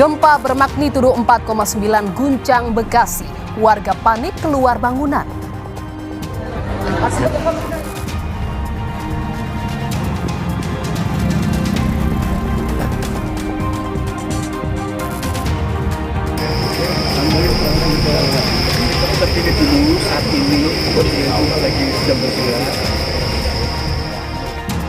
Gempa bermagnitudo 4,9 guncang Bekasi. Warga panik keluar bangunan. Terkini dulu saat ini lagi sedang bergerak.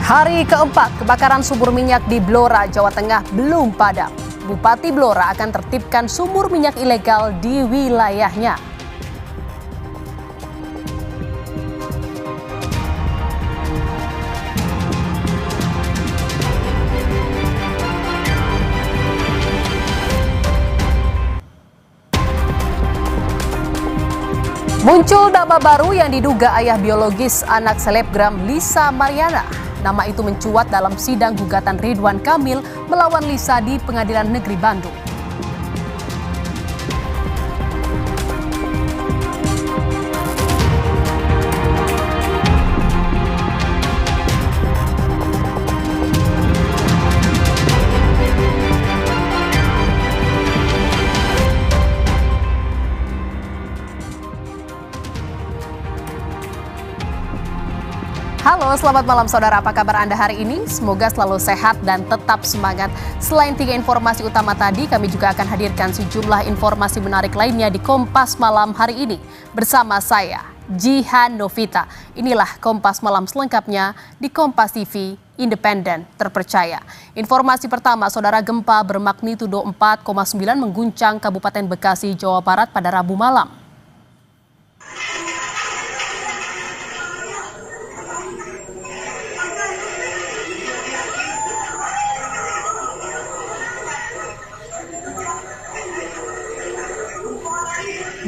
Hari keempat kebakaran sumur minyak di Blora, Jawa Tengah belum padam. Bupati Blora akan tertibkan sumur minyak ilegal di wilayahnya. Muncul nama baru yang diduga ayah biologis anak selebgram Lisa Mariana. Nama itu mencuat dalam sidang gugatan Ridwan Kamil melawan Lisa di Pengadilan Negeri Bandung. Halo, selamat malam saudara. Apa kabar Anda hari ini? Semoga selalu sehat dan tetap semangat. Selain 3 informasi utama tadi, kami juga akan hadirkan sejumlah informasi menarik lainnya di Kompas Malam hari ini. Bersama saya, Jihan Novita. Inilah Kompas Malam selengkapnya di Kompas TV, independen, terpercaya. Informasi pertama, saudara, gempa bermagnitudo 4,9 mengguncang Kabupaten Bekasi, Jawa Barat pada Rabu malam.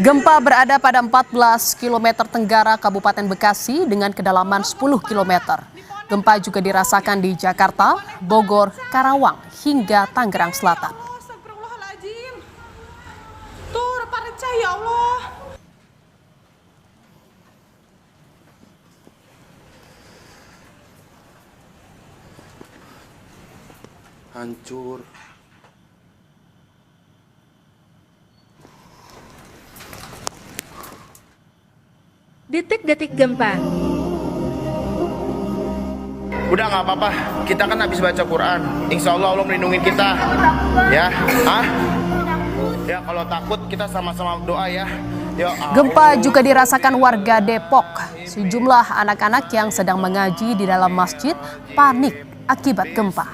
Gempa berada pada 14 km tenggara Kabupaten Bekasi dengan kedalaman 10 km. Gempa juga dirasakan di Jakarta, Bogor, Karawang, hingga Tangerang Selatan. Astagfirullahaladzim. Tuh, recah ya Allah. Hancur. Detik-detik gempa. Udah nggak apa-apa, kita kan habis baca Quran. Insya Allah Allah melindungi kita. Ya, ya kalau takut kita sama-sama doa ya. Gempa juga dirasakan warga Depok. Sejumlah anak-anak yang sedang mengaji di dalam masjid panik akibat gempa.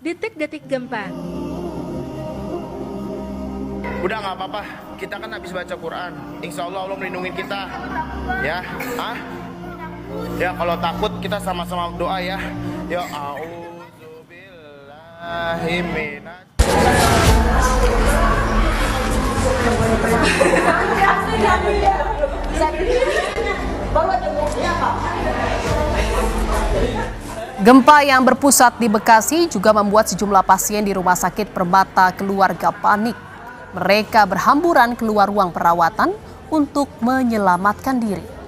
Detik-detik gempa. Udah nggak apa-apa, kita kan habis baca Quran. Insya Allah Allah melindungi kita. Ya, ya kalau takut kita sama-sama doa ya. Ya a'udzubillahiminasy. Gempa yang berpusat di Bekasi juga membuat sejumlah pasien di Rumah Sakit Permata Keluarga panik. Mereka berhamburan keluar ruang perawatan untuk menyelamatkan diri.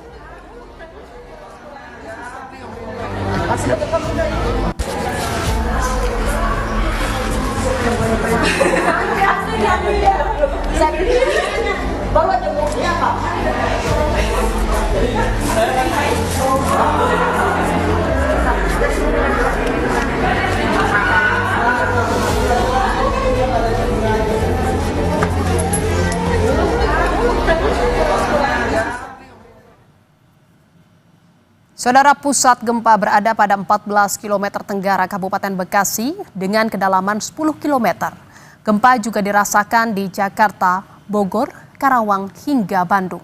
Saudara, pusat gempa berada pada 14 km tenggara Kabupaten Bekasi dengan kedalaman 10 km. Gempa juga dirasakan di Jakarta, Bogor, Karawang, hingga Bandung.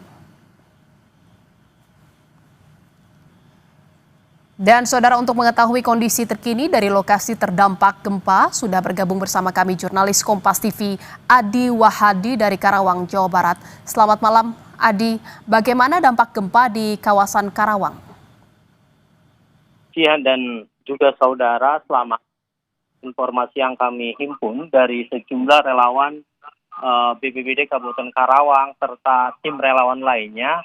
Dan saudara, untuk mengetahui kondisi terkini dari lokasi terdampak gempa, sudah bergabung bersama kami jurnalis Kompas TV Adi Wahadi dari Karawang, Jawa Barat. Selamat malam Adi, bagaimana dampak gempa di kawasan Karawang? Dan juga saudara, selamat. Informasi yang kami himpun dari sejumlah relawan BPBD Kabupaten Karawang serta tim relawan lainnya,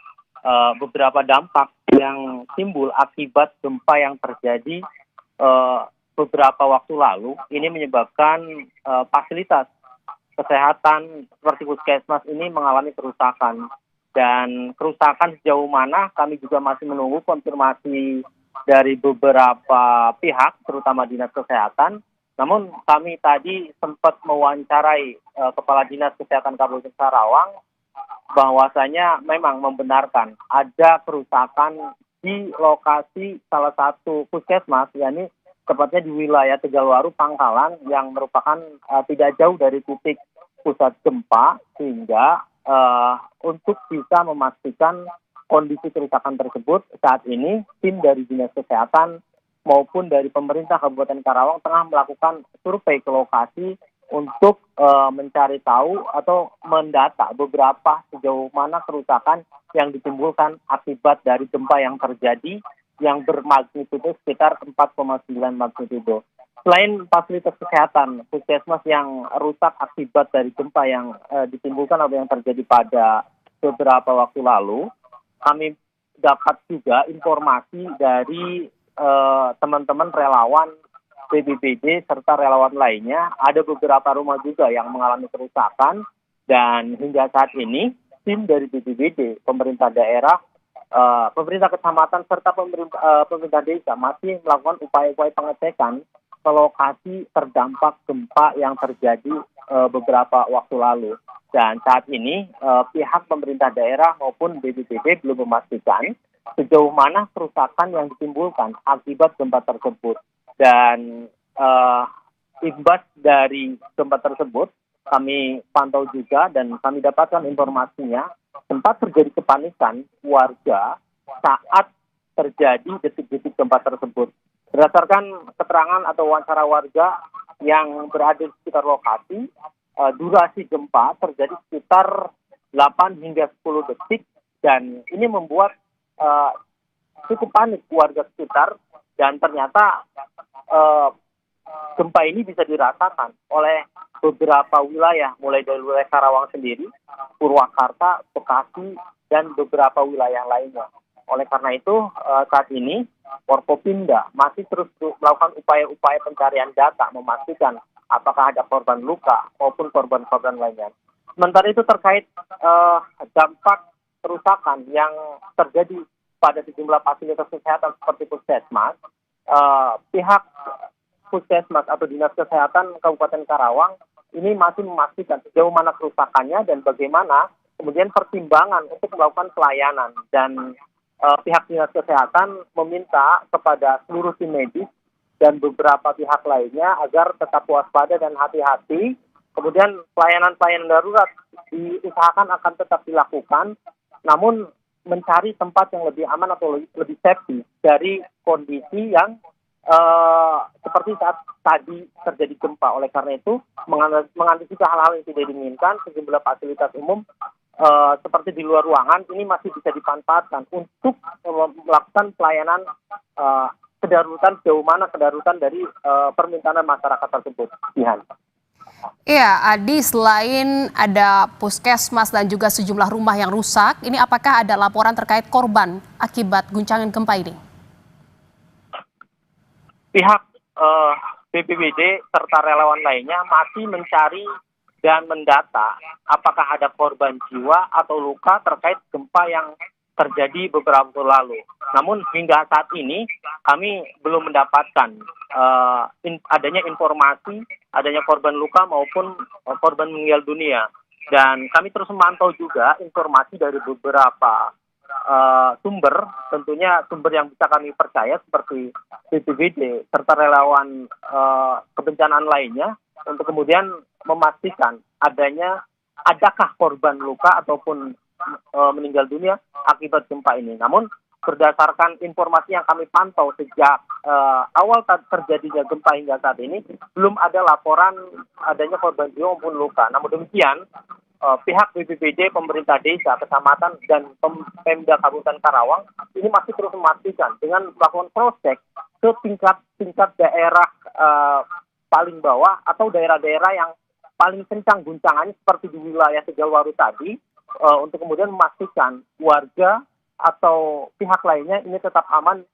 beberapa dampak yang timbul akibat gempa yang terjadi beberapa waktu lalu ini menyebabkan fasilitas kesehatan seperti puskesmas ini mengalami kerusakan. Dan kerusakan sejauh mana kami juga masih menunggu konfirmasi dari beberapa pihak, terutama Dinas Kesehatan. Namun kami tadi sempat mewawancarai Kepala Dinas Kesehatan Kabupaten Karawang bahwasanya memang membenarkan ada kerusakan di lokasi salah satu puskesmas, yakni tepatnya di wilayah Tegalwaru, Pangkalan, yang merupakan tidak jauh dari titik pusat gempa, sehingga untuk bisa memastikan kondisi kerusakan tersebut, saat ini tim dari Dinas Kesehatan maupun dari pemerintah Kabupaten Karawang tengah melakukan survei ke lokasi untuk mencari tahu atau mendata beberapa sejauh mana kerusakan yang ditimbulkan akibat dari gempa yang terjadi yang bermagnitudo sekitar 4,9 magnitudo. Selain fasilitas kesehatan, puskesmas yang rusak akibat dari gempa yang ditimbulkan atau yang terjadi pada beberapa waktu lalu, kami dapat juga informasi dari teman-teman relawan BPBD serta relawan lainnya. Ada beberapa rumah juga yang mengalami kerusakan, dan hingga saat ini tim dari BPBD, pemerintah daerah, pemerintah kecamatan serta pemerintah desa masih melakukan upaya-upaya pengecekan ke lokasi terdampak gempa yang terjadi beberapa waktu lalu. Dan saat ini pihak pemerintah daerah maupun BPBD belum memastikan sejauh mana kerusakan yang ditimbulkan akibat gempa tersebut. Dan imbas dari gempa tersebut kami pantau juga dan kami dapatkan informasinya sempat terjadi kepanikan warga saat terjadi detik-detik gempa tersebut. Berdasarkan keterangan atau wawancara warga yang berada di sekitar lokasi, durasi gempa terjadi sekitar 8 hingga 10 detik, dan ini membuat cukup panik warga sekitar, dan ternyata gempa ini bisa dirasakan oleh beberapa wilayah, mulai dari wilayah Karawang sendiri, Purwakarta, Bekasi, dan beberapa wilayah lainnya. Oleh karena itu, saat ini Forkopimda masih terus melakukan upaya-upaya pencarian data, memastikan apakah ada korban luka maupun korban-korban lainnya. Sementara itu terkait dampak kerusakan yang terjadi pada sejumlah fasilitas kesehatan seperti puskesmas, pihak puskesmas atau Dinas Kesehatan Kabupaten Karawang ini masih memastikan sejauh mana kerusakannya dan bagaimana kemudian pertimbangan untuk melakukan pelayanan. Dan pihak Dinas Kesehatan meminta kepada seluruh tim medis dan beberapa pihak lainnya agar tetap waspada dan hati-hati. Kemudian pelayanan-pelayanan darurat diusahakan akan tetap dilakukan, namun mencari tempat yang lebih aman atau lebih safety dari kondisi yang seperti saat tadi terjadi gempa. Oleh karena itu, mengantisipasi hal-hal yang tidak diinginkan, sejumlah fasilitas umum seperti di luar ruangan ini masih bisa dimanfaatkan untuk melakukan pelayanan kedaruratan sejauh mana kedaruratan dari permintaan masyarakat tersebut. Iya, Adi, selain ada puskesmas dan juga sejumlah rumah yang rusak, ini apakah ada laporan terkait korban akibat guncangan gempa ini? Pihak BPBD serta relawan lainnya masih mencari dan mendata apakah ada korban jiwa atau luka terkait gempa yang terjadi beberapa waktu lalu. Namun hingga saat ini kami belum mendapatkan adanya informasi adanya korban luka maupun korban meninggal dunia. Dan kami terus memantau juga informasi dari beberapa sumber, tentunya sumber yang bisa kami percaya seperti BPBD serta relawan kebencanaan lainnya, untuk kemudian memastikan adakah korban luka ataupun meninggal dunia akibat gempa ini. Namun berdasarkan informasi yang kami pantau sejak awal terjadinya gempa hingga saat ini, belum ada laporan adanya korban jiwa maupun luka. Namun demikian, pihak BPBD, pemerintah desa, kecamatan, dan Pemda Kabupaten Karawang ini masih terus memastikan dengan melakukan cross check ke tingkat daerah paling bawah atau daerah-daerah yang paling kencang guncangannya seperti di wilayah Tegalwaru tadi, untuk kemudian memastikan warga atau pihak lainnya ini tetap aman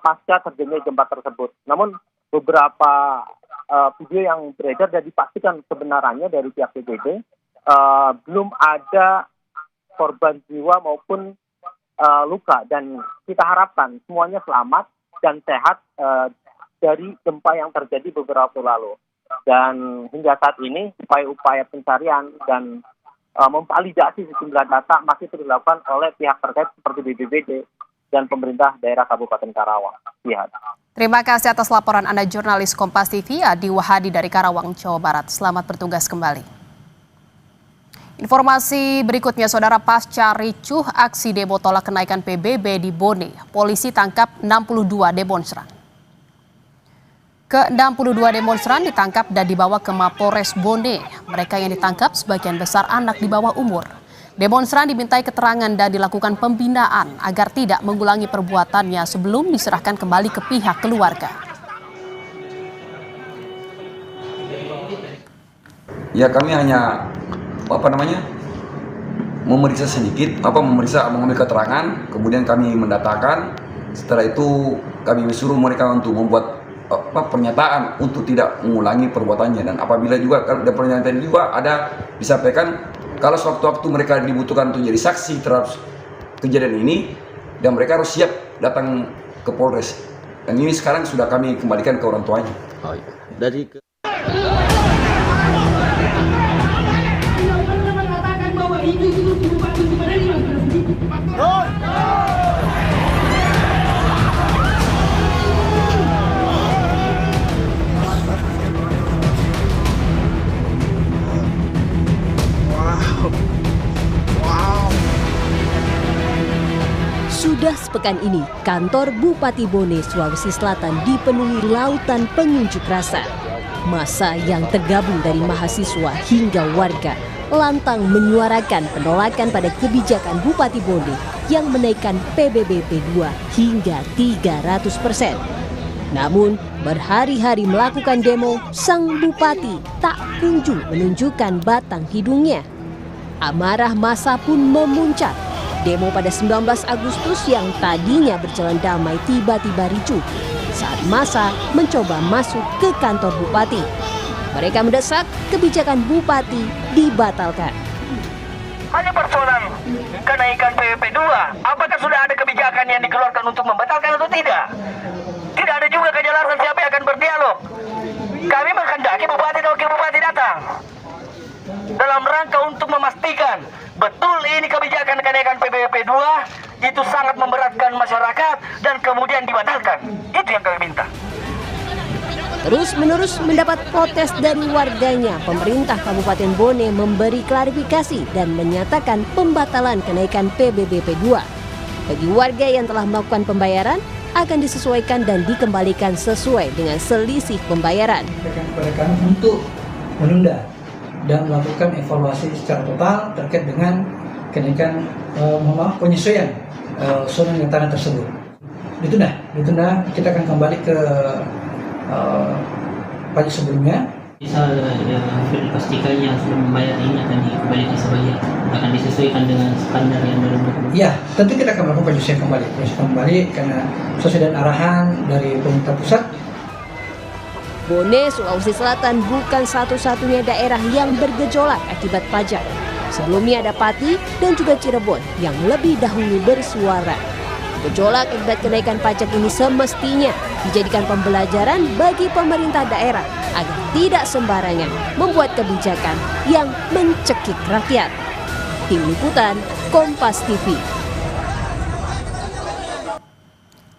pasca terjadinya gempa tersebut. Namun beberapa video yang beredar dan dipastikan kebenarannya dari pihak PBB, belum ada korban jiwa maupun luka, dan kita harapkan semuanya selamat dan sehat dari gempa yang terjadi beberapa waktu lalu. Dan hingga saat ini upaya-upaya pencarian dan memvalidasi sejumlah data masih terus dilakukan oleh pihak terkait seperti BPBD dan pemerintah daerah Kabupaten Karawang. Lihat. Terima kasih atas laporan Anda, jurnalis Kompas TV Adi Wahadi dari Karawang, Jawa Barat. Selamat bertugas kembali. Informasi berikutnya, saudara, pasca ricuh aksi demo tolak kenaikan PBB di Bone, polisi tangkap 62 demonstran. Ke-62 demonstran ditangkap dan dibawa ke Mapolres Bone. Mereka yang ditangkap sebagian besar anak di bawah umur. Demonstran dimintai keterangan dan dilakukan pembinaan agar tidak mengulangi perbuatannya sebelum diserahkan kembali ke pihak keluarga. Ya, kami hanya memeriksa sedikit, mengambil keterangan, kemudian kami mendatakan. Setelah itu kami suruh mereka untuk membuat pernyataan untuk tidak mengulangi perbuatannya, dan apabila juga ada pernyataan juga ada disampaikan kalau sewaktu-waktu mereka dibutuhkan untuk jadi saksi terhadap kejadian ini, dan mereka harus siap datang ke Polres. Dan ini sekarang sudah kami kembalikan ke orang tuanya. Sudah sepekan ini, kantor Bupati Bone, Sulawesi Selatan dipenuhi lautan pengunjuk rasa. Massa yang tergabung dari mahasiswa hingga warga lantang menyuarakan penolakan pada kebijakan Bupati Bone yang menaikkan PBB P2 hingga 300%. Namun, berhari-hari melakukan demo, sang bupati tak kunjung menunjukkan batang hidungnya. Amarah massa pun memuncak. Demo pada 19 Agustus yang tadinya berjalan damai tiba-tiba ricuh saat massa mencoba masuk ke kantor bupati. Mereka mendesak kebijakan bupati dibatalkan. Hanya persoalan kenaikan PBB 2, apakah sudah ada kebijakan yang dikeluarkan untuk membatalkan atau tidak? Tidak ada juga kejelasan siapa yang akan berdialog. Kami menghendaki bupati dan wakil bupati datang dalam rangka untuk memastikan betul ini kebijakan kenaikan PBB 2 itu sangat memberatkan masyarakat dan kemudian dibatalkan. Itu yang kami minta. Terus-menerus mendapat protes dari warganya, pemerintah Kabupaten Bone memberi klarifikasi dan menyatakan pembatalan kenaikan PBB P2. Bagi warga yang telah melakukan pembayaran, akan disesuaikan dan dikembalikan sesuai dengan selisih pembayaran. Kepada kami untuk menunda dan melakukan evaluasi secara total terkait dengan kenaikan penyesuaian zona yang tanah tersebut. Ditunda, kita akan kembali ke pajak sebelumnya. Bisa dipastikan yang sudah membayar ini akan dikembalikan sebagian, akan disesuaikan dengan standar yang baru. Ya, tentu kita akan melakukan penyesuaian kembali karena sesuai dengan arahan dari pemerintah pusat. Bone, Sulawesi Selatan bukan satu-satunya daerah yang bergejolak akibat pajak. Sebelumnya ada Pati dan juga Cirebon yang lebih dahulu bersuara. Gejolak akibat kenaikan pajak ini semestinya dijadikan pembelajaran bagi pemerintah daerah agar tidak sembarangan membuat kebijakan yang mencekik rakyat. Tim Liputan, Kompas TV.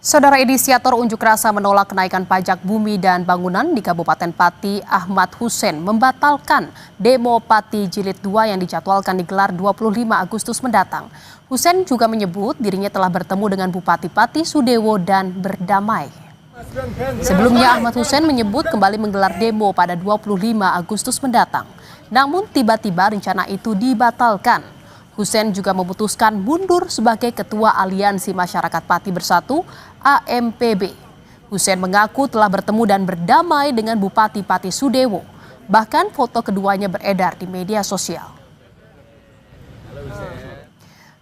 Saudara, inisiator unjuk rasa menolak kenaikan pajak bumi dan bangunan di Kabupaten Pati, Ahmad Hussein, membatalkan demo Pati Jilid 2 yang dijadwalkan digelar 25 Agustus mendatang. Hussein juga menyebut dirinya telah bertemu dengan Bupati Pati Sudewo dan berdamai. Sebelumnya Ahmad Hussein menyebut kembali menggelar demo pada 25 Agustus mendatang. Namun tiba-tiba rencana itu dibatalkan. Hussein juga memutuskan mundur sebagai Ketua Aliansi Masyarakat Pati Bersatu AMPB. Hussein mengaku telah bertemu dan berdamai dengan Bupati Pati Sudewo. Bahkan foto keduanya beredar di media sosial.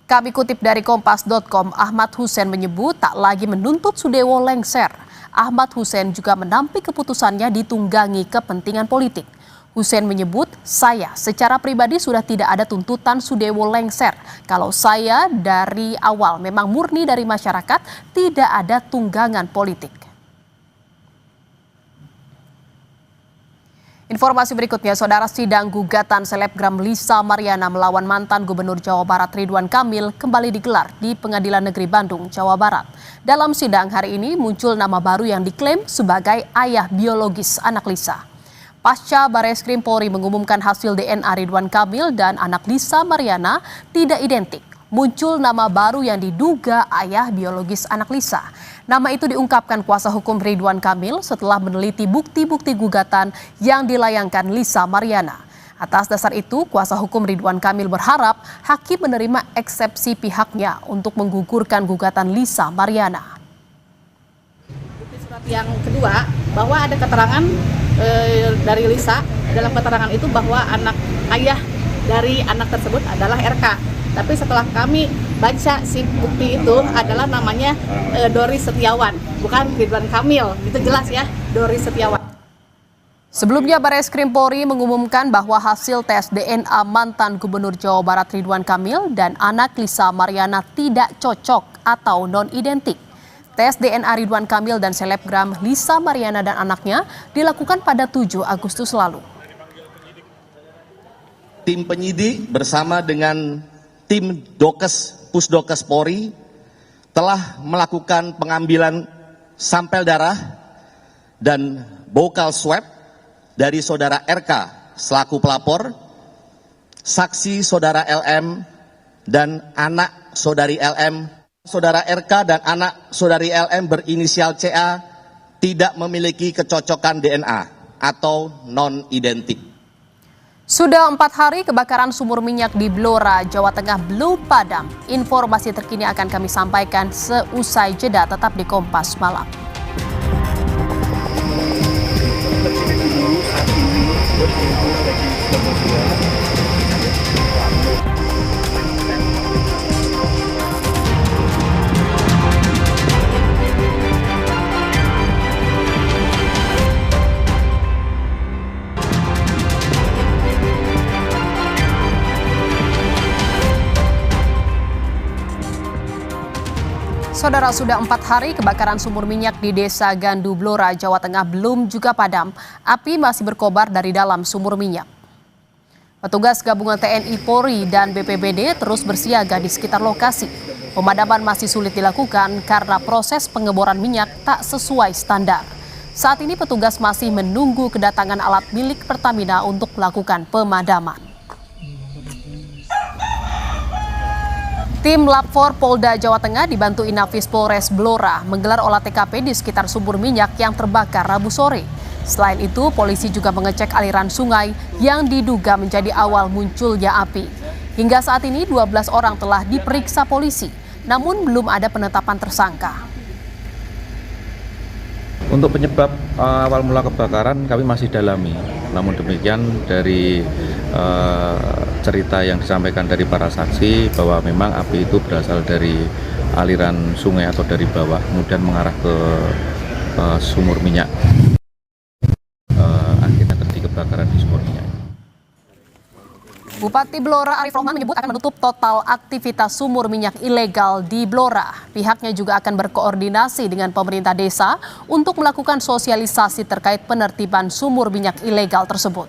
Kami kutip dari kompas.com, Ahmad Hussein menyebut tak lagi menuntut Sudewo lengser. Ahmad Hussein juga menampik keputusannya ditunggangi kepentingan politik. Hussein menyebut, saya secara pribadi sudah tidak ada tuntutan Sudewo lengser. Kalau saya dari awal memang murni dari masyarakat, tidak ada tunggangan politik. Informasi berikutnya, saudara, sidang gugatan selebgram Lisa Mariana melawan mantan Gubernur Jawa Barat Ridwan Kamil kembali digelar di Pengadilan Negeri Bandung, Jawa Barat. Dalam sidang hari ini muncul nama baru yang diklaim sebagai ayah biologis anak Lisa. Pasca Bareskrim Polri mengumumkan hasil DNA Ridwan Kamil dan anak Lisa Mariana tidak identik. Muncul nama baru yang diduga ayah biologis anak Lisa. Nama itu diungkapkan kuasa hukum Ridwan Kamil setelah meneliti bukti-bukti gugatan yang dilayangkan Lisa Mariana. Atas dasar itu, kuasa hukum Ridwan Kamil berharap hakim menerima eksepsi pihaknya untuk menggugurkan gugatan Lisa Mariana. Bukti surat yang kedua, bahwa ada keterangan dari Lisa, dalam keterangan itu bahwa ayah dari anak tersebut adalah RK. Tapi setelah kami baca si bukti itu adalah namanya Doris Setiawan, bukan Ridwan Kamil. Itu jelas ya, Doris Setiawan. Sebelumnya Bareskrim Polri mengumumkan bahwa hasil tes DNA mantan Gubernur Jawa Barat Ridwan Kamil dan anak Lisa Mariana tidak cocok atau non-identik. Tes DNA Ridwan Kamil dan selebgram Lisa Mariana dan anaknya dilakukan pada 7 Agustus lalu. Tim penyidik bersama dengan tim Pusdokes Polri telah melakukan pengambilan sampel darah dan bokal swab dari saudara RK selaku pelapor, saksi saudara LM, dan anak saudari LM. Saudara RK dan anak saudari LM berinisial CA tidak memiliki kecocokan DNA atau non-identik. Sudah 4 hari kebakaran sumur minyak di Blora, Jawa Tengah belum padam. Informasi terkini akan kami sampaikan seusai jeda, tetap di Kompas Malam. Saudara, sudah 4 hari kebakaran sumur minyak di Desa Gandu, Blora, Jawa Tengah belum juga padam. Api masih berkobar dari dalam sumur minyak. Petugas gabungan TNI, Polri, dan BPBD terus bersiaga di sekitar lokasi. Pemadaman masih sulit dilakukan karena proses pengeboran minyak tak sesuai standar. Saat ini petugas masih menunggu kedatangan alat milik Pertamina untuk melakukan pemadaman. Tim Lab 4 Polda Jawa Tengah dibantu Inafis Polres Blora menggelar olah TKP di sekitar sumur minyak yang terbakar Rabu sore. Selain itu, polisi juga mengecek aliran sungai yang diduga menjadi awal munculnya api. Hingga saat ini 12 orang telah diperiksa polisi, namun belum ada penetapan tersangka. Untuk penyebab awal mula kebakaran kami masih dalami. Namun demikian dari cerita yang disampaikan dari para saksi bahwa memang api itu berasal dari aliran sungai atau dari bawah kemudian mengarah ke sumur minyak. Akhirnya terjadi kebakaran di sumur minyak. Bupati Blora Arif Rohman menyebut akan menutup total aktivitas sumur minyak ilegal di Blora. Pihaknya juga akan berkoordinasi dengan pemerintah desa untuk melakukan sosialisasi terkait penertiban sumur minyak ilegal tersebut.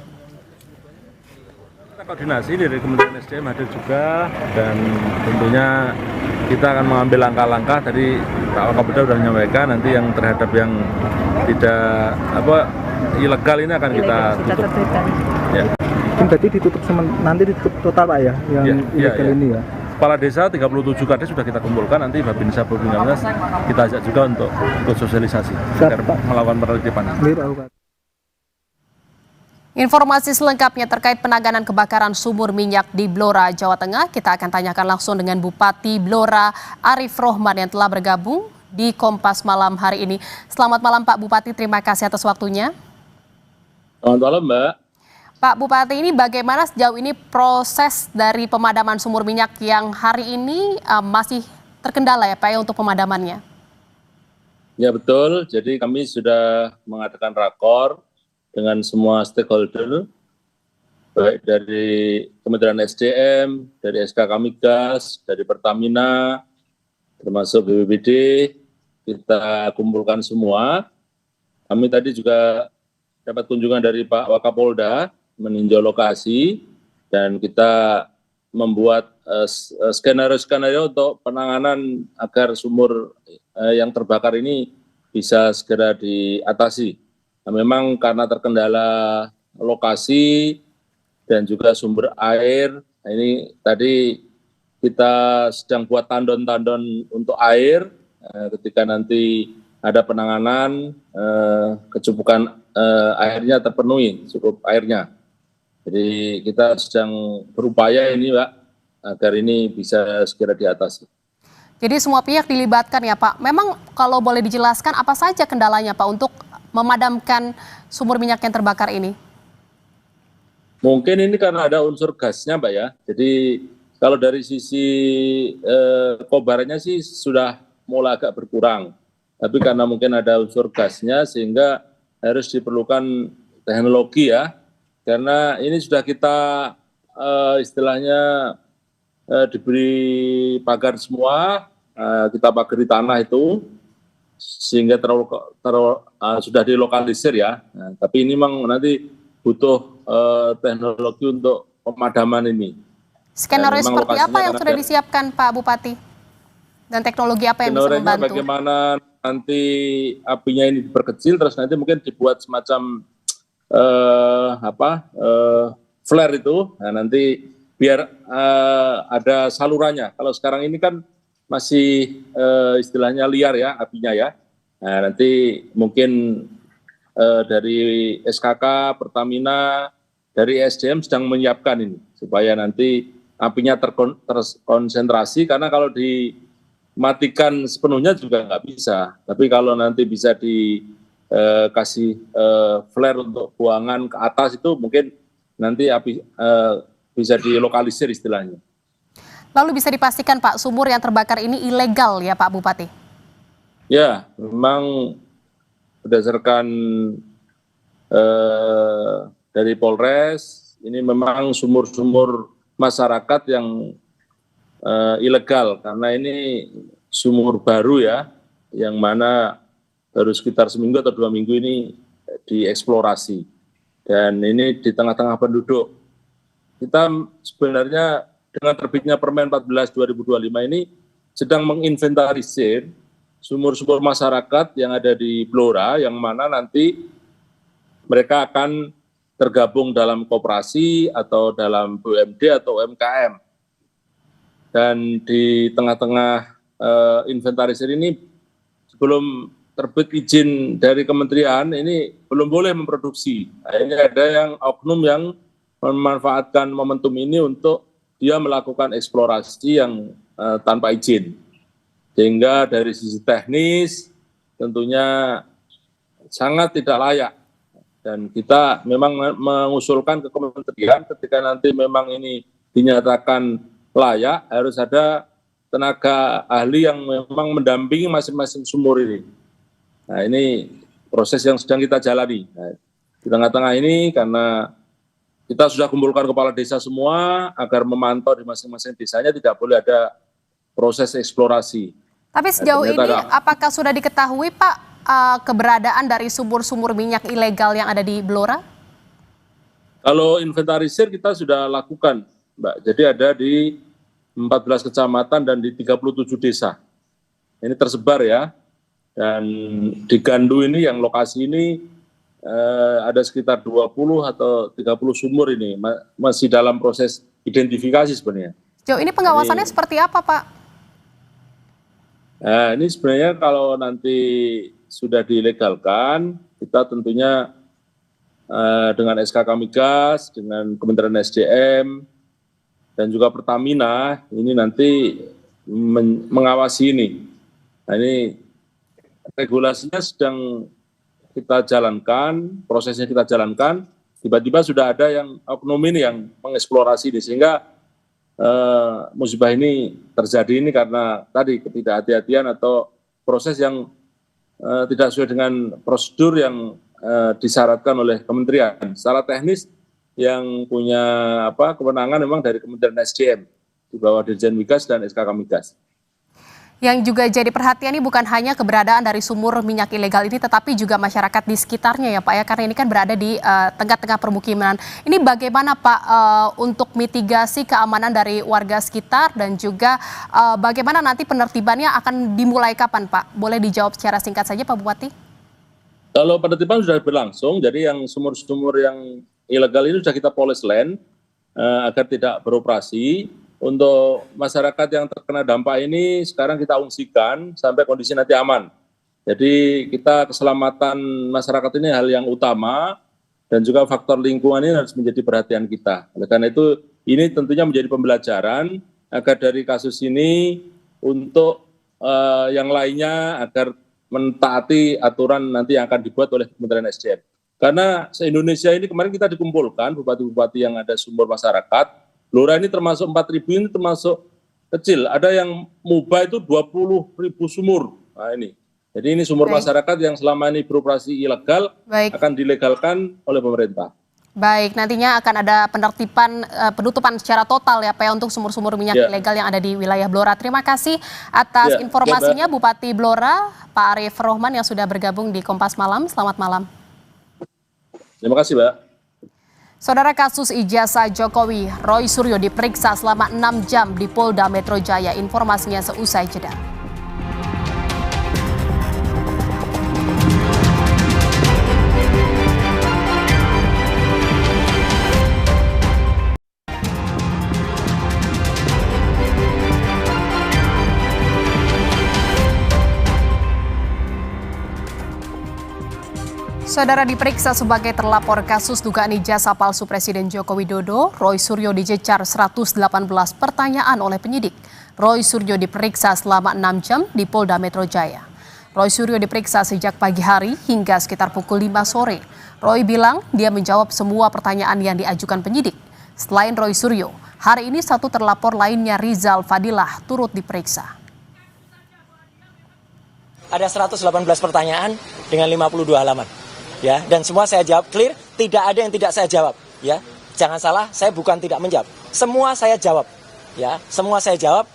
Kita koordinasi dari Kementerian SDM hadir juga, dan tentunya kita akan mengambil langkah-langkah. Tadi Pak Wakapolda sudah menyampaikan nanti yang terhadap yang tidak ilegal ini akan kita tutup. Ya. Berarti ditutup nanti ditutup total Pak ya, yang ilegal ini ya. Kepala desa 37 kades sudah kita kumpulkan, nanti Babinsa Babinsa kita ajak juga untuk sosialisasi agar melakukan penertiban. Informasi selengkapnya terkait penanganan kebakaran sumur minyak di Blora, Jawa Tengah, kita akan tanyakan langsung dengan Bupati Blora Arif Rohman yang telah bergabung di Kompas Malam hari ini. Selamat malam Pak Bupati, terima kasih atas waktunya. Selamat malam Mbak. Pak Bupati, ini bagaimana sejauh ini proses dari pemadaman sumur minyak yang hari ini masih terkendala ya Pak ya untuk pemadamannya? Ya betul, jadi kami sudah mengadakan rakor dengan semua stakeholder, baik dari Kementerian SDM, dari SKK Migas, dari Pertamina, termasuk BPBD, kita kumpulkan semua. Kami tadi juga dapat kunjungan dari Pak Wakapolda, meninjau lokasi, dan kita membuat skenario-skenario untuk penanganan agar sumur yang terbakar ini bisa segera diatasi. Nah, memang karena terkendala lokasi dan juga sumber air, nah ini tadi kita sedang buat tandon-tandon untuk air, ketika nanti ada penanganan, kecukupan airnya terpenuhi, cukup airnya. Jadi kita sedang berupaya ini Pak, agar ini bisa segera diatasi. Jadi semua pihak dilibatkan ya Pak. Memang kalau boleh dijelaskan apa saja kendalanya Pak untuk memadamkan sumur minyak yang terbakar ini? Mungkin ini karena ada unsur gasnya Pak ya. Jadi kalau dari sisi kobarannya sih sudah mulai agak berkurang. Tapi karena mungkin ada unsur gasnya sehingga harus diperlukan teknologi ya. Karena ini sudah kita istilahnya diberi pagar semua, kita pagari tanah itu, sehingga sudah dilokalisir ya. Nah, tapi ini memang nanti butuh teknologi untuk pemadaman ini. Skenario seperti apa yang sudah disiapkan Pak Bupati? Dan teknologi apa yang bisa membantu? Bagaimana nanti apinya ini diperkecil, terus nanti mungkin dibuat semacam flare itu, nah nanti biar ada salurannya. Kalau sekarang ini kan masih istilahnya liar ya apinya ya. Nah, nanti mungkin dari SKK, Pertamina, dari SDM sedang menyiapkan ini supaya nanti apinya terkonsentrasi, karena kalau dimatikan sepenuhnya juga nggak bisa. Tapi kalau nanti bisa dikasih flare untuk buangan ke atas itu mungkin nanti api bisa dilokalisir istilahnya. Lalu bisa dipastikan Pak, sumur yang terbakar ini ilegal ya Pak Bupati? Ya, memang berdasarkan dari Polres, ini memang sumur-sumur masyarakat yang ilegal, karena ini sumur baru ya, yang mana baru sekitar seminggu atau 2 minggu ini dieksplorasi. Dan ini di tengah-tengah penduduk. Kita sebenarnya dengan terbitnya Permen 14 2025 ini sedang menginventarisir sumur-sumur masyarakat yang ada di Blora, yang mana nanti mereka akan tergabung dalam koperasi atau dalam BUMD atau UMKM. Dan di tengah-tengah inventarisir ini, sebelum terbit izin dari kementerian, ini belum boleh memproduksi. Nah, ini ada yang oknum yang memanfaatkan momentum ini untuk dia melakukan eksplorasi yang tanpa izin. Sehingga dari sisi teknis tentunya sangat tidak layak. Dan kita memang mengusulkan ke kementerian, ketika nanti memang ini dinyatakan layak, harus ada tenaga ahli yang memang mendampingi masing-masing sumur ini. Nah, ini proses yang sedang kita jalani. Nah, di tengah-tengah ini, karena kita sudah kumpulkan kepala desa semua agar memantau di masing-masing desanya tidak boleh ada proses eksplorasi. Tapi sejauh ini apakah sudah diketahui Pak keberadaan dari sumur-sumur minyak ilegal yang ada di Blora? Kalau inventarisir kita sudah lakukan, Mbak. Jadi ada di 14 kecamatan dan di 37 desa. Ini tersebar ya. Dan di Gandu ini, yang lokasi ini, ada sekitar 20 atau 30 sumur ini masih dalam proses identifikasi sebenarnya. Sejauh ini pengawasannya seperti apa Pak? Nah, ini sebenarnya kalau nanti sudah dilegalkan, kita tentunya dengan SKK Migas, dengan Kementerian SDM, dan juga Pertamina, ini nanti mengawasi ini. Nah, ini regulasinya sedang kita jalankan, prosesnya kita jalankan, tiba-tiba sudah ada yang oknum ini yang mengeksplorasi ini, sehingga musibah ini terjadi ini karena tadi ketidakhati-hatian atau proses yang tidak sesuai dengan prosedur yang disyaratkan oleh kementerian. Secara teknis yang punya kewenangan memang dari Kementerian SDM di bawah Dirjen Migas dan SKK Migas. Yang juga jadi perhatian ini bukan hanya keberadaan dari sumur minyak ilegal ini, tetapi juga masyarakat di sekitarnya ya Pak ya, karena ini kan berada di tengah-tengah permukiman. Ini bagaimana Pak untuk mitigasi keamanan dari warga sekitar dan juga bagaimana nanti penertibannya akan dimulai kapan Pak? Boleh dijawab secara singkat saja Pak Bupati? Kalau penertiban sudah berlangsung, jadi yang sumur-sumur yang ilegal ini sudah kita polis land agar tidak beroperasi. Untuk masyarakat yang terkena dampak ini sekarang kita ungsikan sampai kondisi nanti aman. Jadi kita keselamatan masyarakat ini hal yang utama dan juga faktor lingkungan ini harus menjadi perhatian kita. Oleh karena itu ini tentunya menjadi pembelajaran agar dari kasus ini untuk yang lainnya agar mentaati aturan nanti yang akan dibuat oleh Kementerian SDM. Karena se-Indonesia ini kemarin kita dikumpulkan bupati-bupati yang ada sumber masyarakat. Blora ini termasuk 4.000 ini termasuk kecil. Ada yang Muba itu 20.000 sumur. Nah ini. Jadi ini sumur masyarakat yang selama ini beroperasi ilegal akan dilegalkan oleh pemerintah. Baik, nantinya akan ada penutupan secara total ya Pak ya, untuk sumur-sumur minyak ilegal yang ada di wilayah Blora. Terima kasih atas informasinya Bupati Blora, Pak Arief Rohman yang sudah bergabung di Kompas Malam. Selamat malam. Terima kasih Mbak. Saudara, kasus ijazah Jokowi, Roy Suryo diperiksa selama 6 jam di Polda Metro Jaya. Informasinya seusai jeda. Saudara, diperiksa sebagai terlapor kasus dugaan ijazah palsu Presiden Joko Widodo, Roy Suryo dicecar 118 pertanyaan oleh penyidik. Roy Suryo diperiksa selama 6 jam di Polda Metro Jaya. Roy Suryo diperiksa sejak pagi hari hingga sekitar pukul 5 sore. Roy bilang dia menjawab semua pertanyaan yang diajukan penyidik. Selain Roy Suryo, hari ini satu terlapor lainnya, Rizal Fadilah, turut diperiksa. Ada 118 pertanyaan dengan 52 halaman. Ya, dan semua saya jawab clear, tidak ada yang tidak saya jawab, ya. Jangan salah, saya bukan tidak menjawab. Semua saya jawab. Ya, semua saya jawab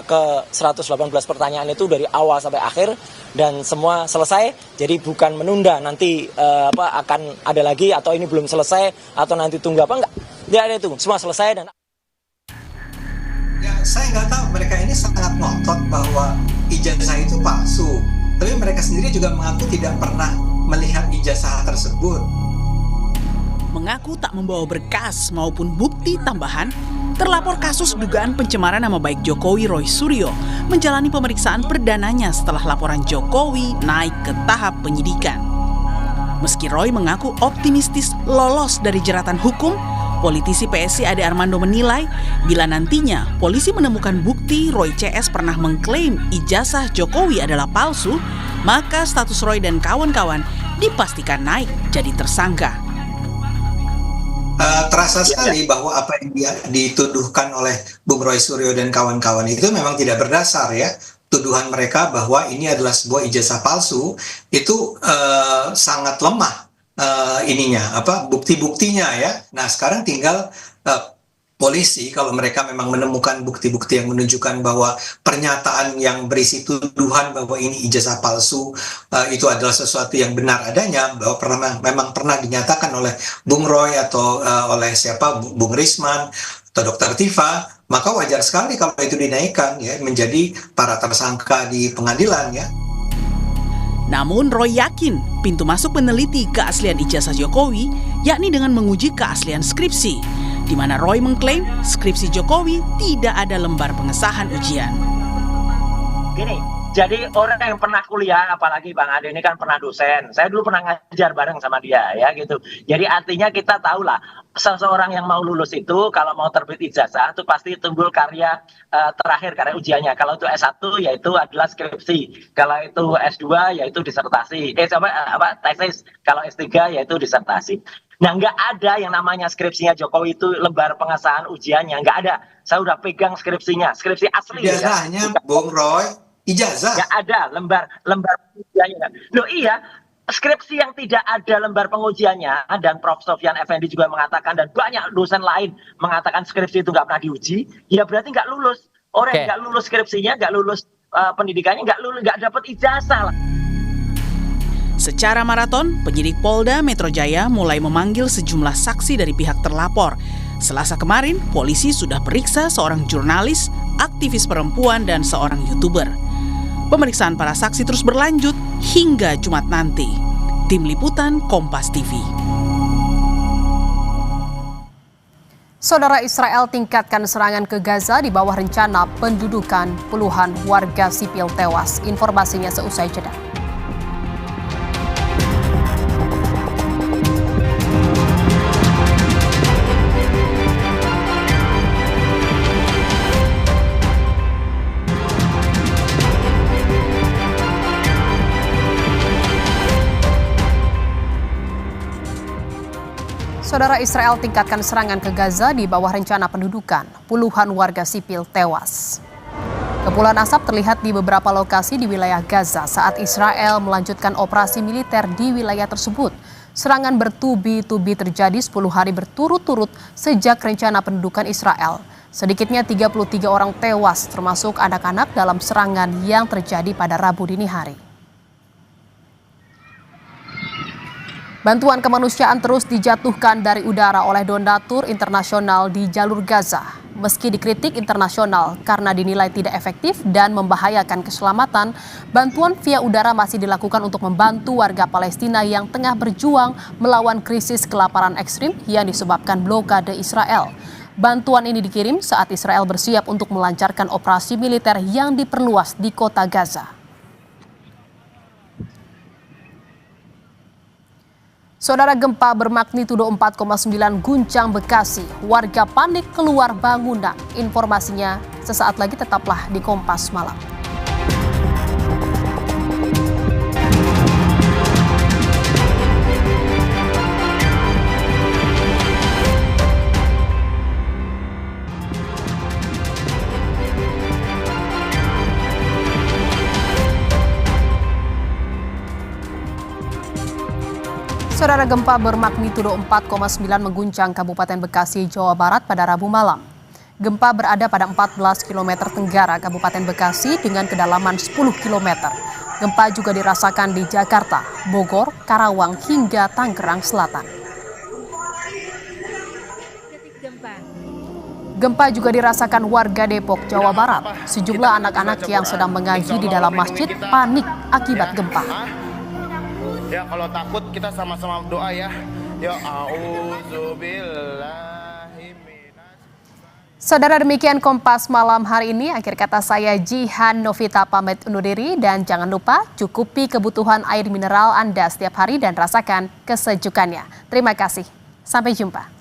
ke 118 pertanyaan itu dari awal sampai akhir dan semua selesai. Jadi bukan menunda nanti akan ada lagi atau ini belum selesai atau nanti tunggu apa enggak. Tidak ada itu. Semua selesai dan ya, saya nggak tahu, mereka ini sangat ngotot bahwa ijazah itu palsu. Tapi mereka sendiri juga mengaku tidak pernah melihat ijazah tersebut. Mengaku tak membawa berkas maupun bukti tambahan, terlapor kasus dugaan pencemaran nama baik Jokowi Roy Suryo menjalani pemeriksaan perdananya setelah laporan Jokowi naik ke tahap penyidikan. Meski Roy mengaku optimistis lolos dari jeratan hukum, politisi PSI Ade Armando menilai bila nantinya polisi menemukan bukti Roy CS pernah mengklaim ijazah Jokowi adalah palsu, maka status Roy dan kawan-kawan dipastikan naik jadi tersangka. Terasa sekali bahwa apa yang dituduhkan oleh Bung Roy Suryo dan kawan-kawan itu memang tidak berdasar ya. Tuduhan mereka bahwa ini adalah sebuah ijazah palsu itu sangat lemah bukti-buktinya ya. Nah sekarang tinggal polisi kalau mereka memang menemukan bukti-bukti yang menunjukkan bahwa pernyataan yang berisi tuduhan bahwa ini ijazah palsu itu adalah sesuatu yang benar adanya, bahwa memang pernah dinyatakan oleh Bung Roy atau oleh Bung Risman atau Dr. Tifa, maka wajar sekali kalau itu dinaikkan ya menjadi para tersangka di pengadilan ya. Namun Roy yakin pintu masuk meneliti keaslian ijazah Jokowi yakni dengan menguji keaslian skripsi, di mana Roy mengklaim skripsi Jokowi tidak ada lembar pengesahan ujian. Gini, jadi orang yang pernah kuliah, apalagi Bang Ade ini kan pernah dosen, saya dulu pernah ngajar bareng sama dia ya gitu. Jadi artinya kita tahulah seseorang yang mau lulus itu kalau mau terbit ijazah itu pasti timbul karya terakhir, karya ujiannya. Kalau itu S1 yaitu adalah skripsi, kalau itu S2 yaitu disertasi, tesis, kalau S3 yaitu disertasi. Nah nggak ada yang namanya skripsinya Jokowi itu lembar pengesahan ujiannya, nggak ada. Saya udah pegang skripsinya, skripsi asli. Ijazahnya ya. Bung Roy ijazah. Nggak ada lembar pengujiannya. Loh iya, skripsi yang tidak ada lembar pengujiannya, dan Prof. Sofyan Effendi juga mengatakan, dan banyak dosen lain mengatakan skripsi itu nggak pernah diuji, ya berarti nggak lulus. Orang yang nggak lulus skripsinya, nggak lulus pendidikannya, nggak dapat ijazah lah. Secara maraton, penyidik Polda Metro Jaya mulai memanggil sejumlah saksi dari pihak terlapor. Selasa kemarin, polisi sudah periksa seorang jurnalis, aktivis perempuan, dan seorang YouTuber. Pemeriksaan para saksi terus berlanjut hingga Jumat nanti. Tim Liputan Kompas TV. Saudara, Israel tingkatkan serangan ke Gaza di bawah rencana pendudukan, puluhan warga sipil tewas. Informasinya seusai jeda. Saudara, Israel tingkatkan serangan ke Gaza di bawah rencana pendudukan. Puluhan warga sipil tewas. Kepulan asap terlihat di beberapa lokasi di wilayah Gaza saat Israel melanjutkan operasi militer di wilayah tersebut. Serangan bertubi-tubi terjadi 10 hari berturut-turut sejak rencana pendudukan Israel. Sedikitnya 33 orang tewas, termasuk anak-anak dalam serangan yang terjadi pada Rabu dini hari. Bantuan kemanusiaan terus dijatuhkan dari udara oleh donatur internasional di jalur Gaza. Meski dikritik internasional karena dinilai tidak efektif dan membahayakan keselamatan, bantuan via udara masih dilakukan untuk membantu warga Palestina yang tengah berjuang melawan krisis kelaparan ekstrim yang disebabkan blokade Israel. Bantuan ini dikirim saat Israel bersiap untuk melancarkan operasi militer yang diperluas di kota Gaza. Saudara, gempa bermagnitudo 4,9 guncang Bekasi. Warga panik keluar bangunan. Informasinya sesaat lagi, tetaplah di Kompas Malam. Saudara, gempa bermagnitudo 4,9 mengguncang Kabupaten Bekasi, Jawa Barat pada Rabu malam. Gempa berada pada 14 km tenggara Kabupaten Bekasi dengan kedalaman 10 km. Gempa juga dirasakan di Jakarta, Bogor, Karawang, hingga Tangerang Selatan. Gempa juga dirasakan warga Depok, Jawa Barat. Sejumlah anak-anak yang sedang mengaji di dalam masjid panik akibat gempa. Ya, kalau takut kita sama-sama doa ya. Ya, auzubillahi minas. Saudara, demikian Kompas Malam hari ini. Akhir kata saya Jihan Novita pamit undur diri, dan jangan lupa cukupi kebutuhan air mineral Anda setiap hari dan rasakan kesejukannya. Terima kasih. Sampai jumpa.